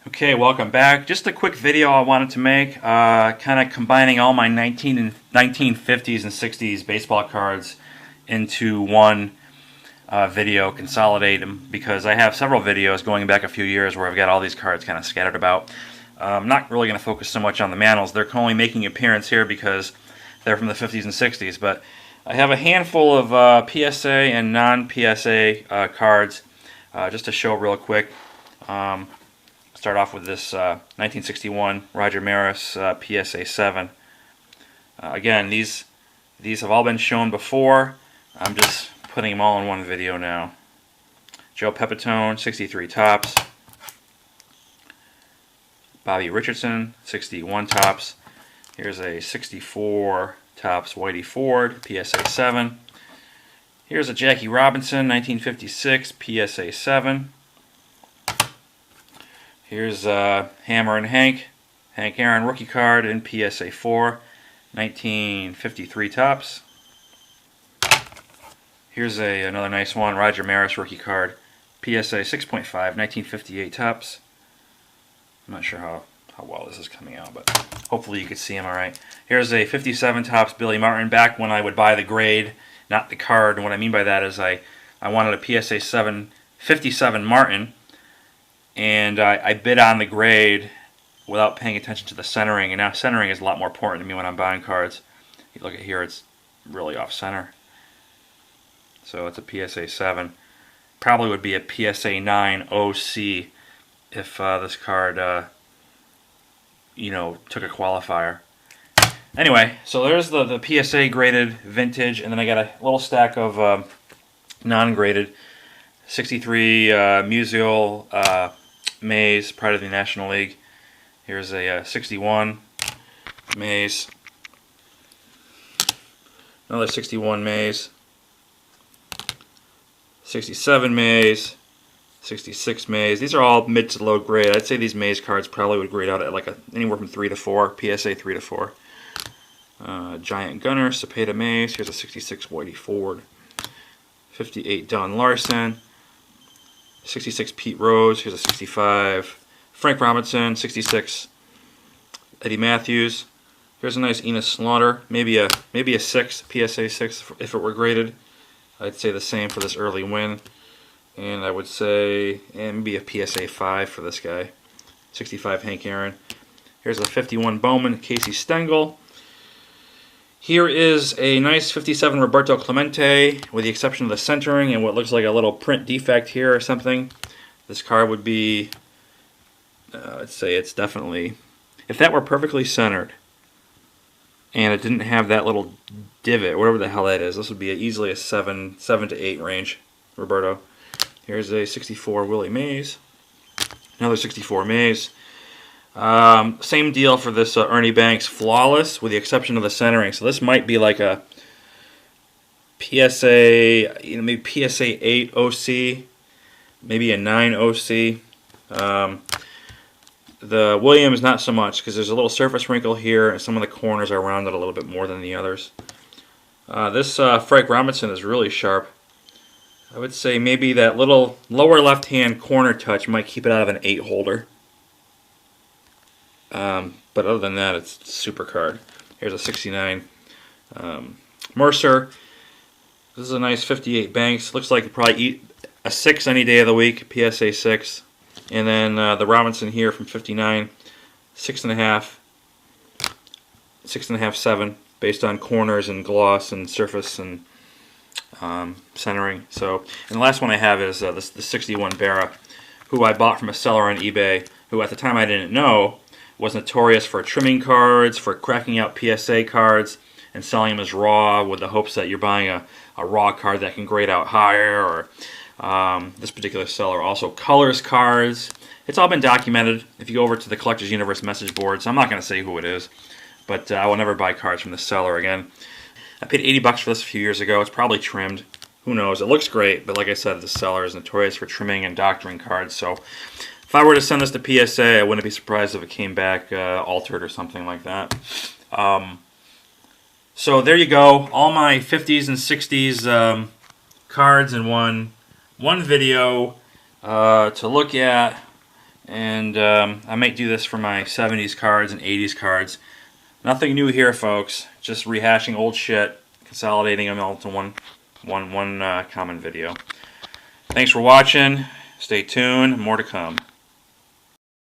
Okay, welcome back. Just a quick video I wanted to make, kind of combining all my 1950s and 60s baseball cards into one video, consolidate them, because I have several videos going back a few years where I've got all these cards kind of scattered about. I'm not really going to focus so much on the Manos. They're only making an appearance here because they're from the 50s and 60s, but I have a handful of PSA and non-PSA cards just to show real quick. Start off with this 1961 Roger Maris PSA 7. Again, these have all been shown before. I'm just putting them all in one video now. Joe Pepitone, 63 tops. Bobby Richardson, 61 tops. Here's a 64 tops Whitey Ford, PSA 7. Here's a Jackie Robinson, 1956, PSA 7. Here's Hammer and Hank Aaron rookie card in PSA 4, 1953 tops. Here's another nice one, Roger Maris rookie card, PSA 6.5, 1958 tops. I'm not sure how well this is coming out, but hopefully you can see them all right. Here's a 57 tops Billy Martin, back when I would buy the grade, not the card. And what I mean by that is I wanted a PSA 7 57 Martin, and I bid on the grade without paying attention to the centering, and now centering is a lot more important to me when I'm buying cards. You look at here, it's really off center. So it's a PSA 7. Probably would be a PSA 9 OC if this card took a qualifier. Anyway, so there's the PSA graded vintage, and then I got a little stack of non-graded 63 Musial Mays, Pride of the National League. Here's a 61 Mays, another 61 Mays, 67 Mays, 66 Mays. These are all mid to low grade. I'd say these Mays cards probably would grade out at like anywhere from 3 to 4, PSA 3 to 4. Giant Gunner, Cepeda Mays. Here's a 66 Whitey Ford, 58 Don Larson, 66 Pete Rose. Here's a 65 Frank Robinson, 66 Eddie Matthews. Here's a nice Enos Slaughter, maybe a 6, PSA 6 if it were graded. I'd say the same for this early win, and I would say maybe a PSA 5 for this guy, 65 Hank Aaron. Here's a 51 Bowman, Casey Stengel. Here is a nice 57 Roberto Clemente, with the exception of the centering and what looks like a little print defect here or something. This card would be, I'd say it's definitely, if that were perfectly centered and it didn't have that little divot, whatever the hell that is, this would be easily a 7 to 8 range Roberto. Here's a 64 Willie Mays, another 64 Mays. Same deal for this Ernie Banks Flawless, with the exception of the centering. So this might be like a PSA, maybe PSA 8 OC, maybe a 9 OC. The Williams not so much, because there's a little surface wrinkle here, and some of the corners are rounded a little bit more than the others. This Frank Robinson is really sharp. I would say maybe that little lower left-hand corner touch might keep it out of an 8 holder. But other than that, it's a super card. Here's a 69 Mercer. This is a nice 58 Banks. Looks like you probably eat a 6 any day of the week, PSA 6. And then the Robinson here from 59, 6.5, 7, based on corners and gloss and surface and centering. So, and the last one I have is the 61 Barra, who I bought from a seller on eBay, who at the time I didn't know was notorious for trimming cards, for cracking out PSA cards and selling them as raw, with the hopes that you're buying a raw card that can grade out higher. Or this particular seller also colors cards. It's all been documented. If you go over to the Collectors Universe message boards, I'm not going to say who it is, but I will never buy cards from this seller again. I paid 80 bucks for this a few years ago. It's probably trimmed. Who knows? It looks great, but like I said, the seller is notorious for trimming and doctoring cards. So if I were to send this to PSA, I wouldn't be surprised if it came back altered or something like that. So there you go. All my 50s and 60s cards in one video to look at And I might do this for my 70s cards and 80s cards. Nothing new here, folks. Just rehashing old shit, consolidating them all into one common video. Thanks for watching. Stay tuned. More to come.